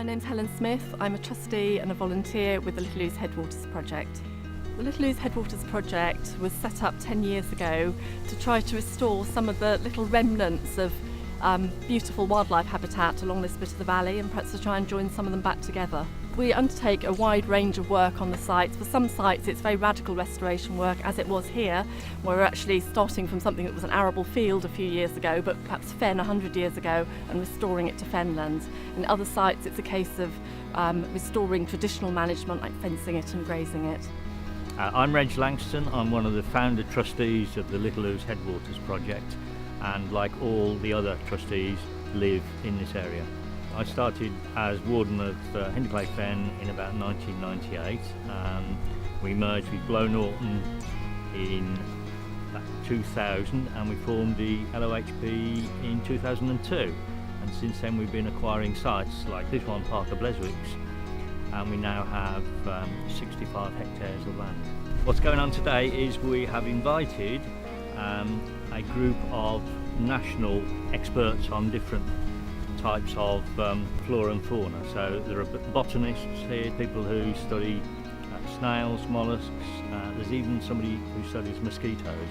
My name's Helen Smith. I'm a trustee and a volunteer with the Little Ouse Headwaters project. The Little Ouse Headwaters project was set up 10 years ago to try to restore some of the little remnants of beautiful wildlife habitat along this bit of the valley, and perhaps to try and join some of them back together. We undertake a wide range of work on the sites. For some sites it's very radical restoration work, as it was here. We're actually starting from something that was an arable field a few years ago, but perhaps fen 100 years ago, and restoring it to fenland. In other sites it's a case of restoring traditional management, like fencing it and grazing it. I'm Reg Langston. I'm one of the founder trustees of the Little Ouse Headwaters project, and like all the other trustees, live in this area. I started as warden of Hinderclay Fen in about 1998. We merged with Blow Norton in 2000, and we formed the LOHP in 2002. And since then we've been acquiring sites like this one, Parker Bleswicks, and we now have 65 hectares of land. What's going on today is we have invited a group of national experts on different types of flora and fauna. So there are botanists here, people who study snails, mollusks, there's even somebody who studies mosquitoes,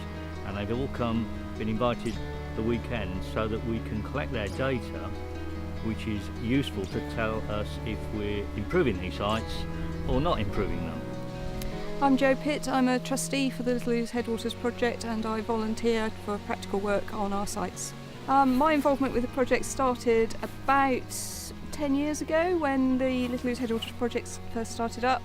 and they've all been invited the weekend so that we can collect their data, which is useful to tell us if we're improving these sites or not improving them. I'm Jo Pitt. I'm a trustee for the Little Ouse Headwaters project, and I volunteer for practical work on our sites. My involvement with the project started about 10 years ago when the Little Ouse Headwaters project first started up,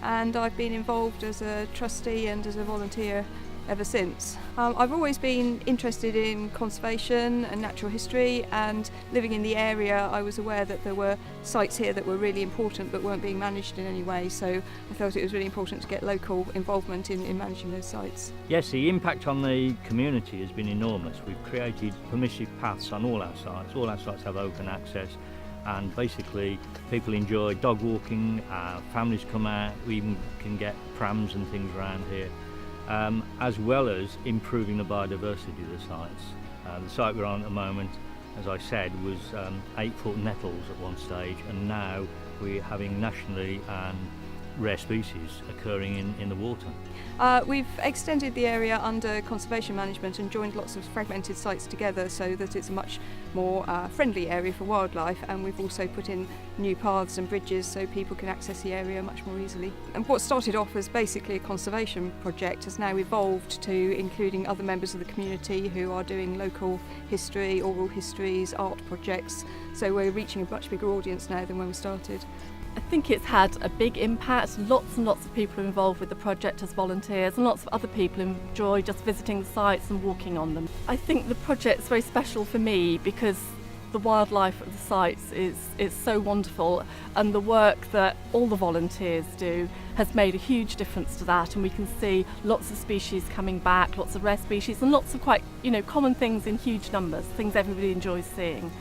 and I've been involved as a trustee and as a volunteer ever since. I've always been interested in conservation and natural history, and living in the area I was aware that there were sites here that were really important but weren't being managed in any way, so I felt it was really important to get local involvement in managing those sites. Yes, the impact on the community has been enormous. We've created permissive paths on all our sites. All our sites have open access, and basically people enjoy dog walking, families come out, we even can get prams and things around here. As well as improving the biodiversity of the sites. The site we're on at the moment, as I said, was 8-foot nettles at one stage, and now we're having nationally rare species occurring in the water. We've extended the area under conservation management and joined lots of fragmented sites together so that it's a much more friendly area for wildlife, and we've also put in new paths and bridges so people can access the area much more easily. And what started off as basically a conservation project has now evolved to including other members of the community who are doing local history, oral histories, art projects, so we're reaching a much bigger audience now than when we started. I think it's had a big impact. Lots and lots of people are involved with the project as volunteers, and lots of other people enjoy just visiting the sites and walking on them. I think the project's very special for me because the wildlife of the sites is so wonderful, and the work that all the volunteers do has made a huge difference to that, and we can see lots of species coming back, lots of rare species, and lots of quite common things in huge numbers, things everybody enjoys seeing.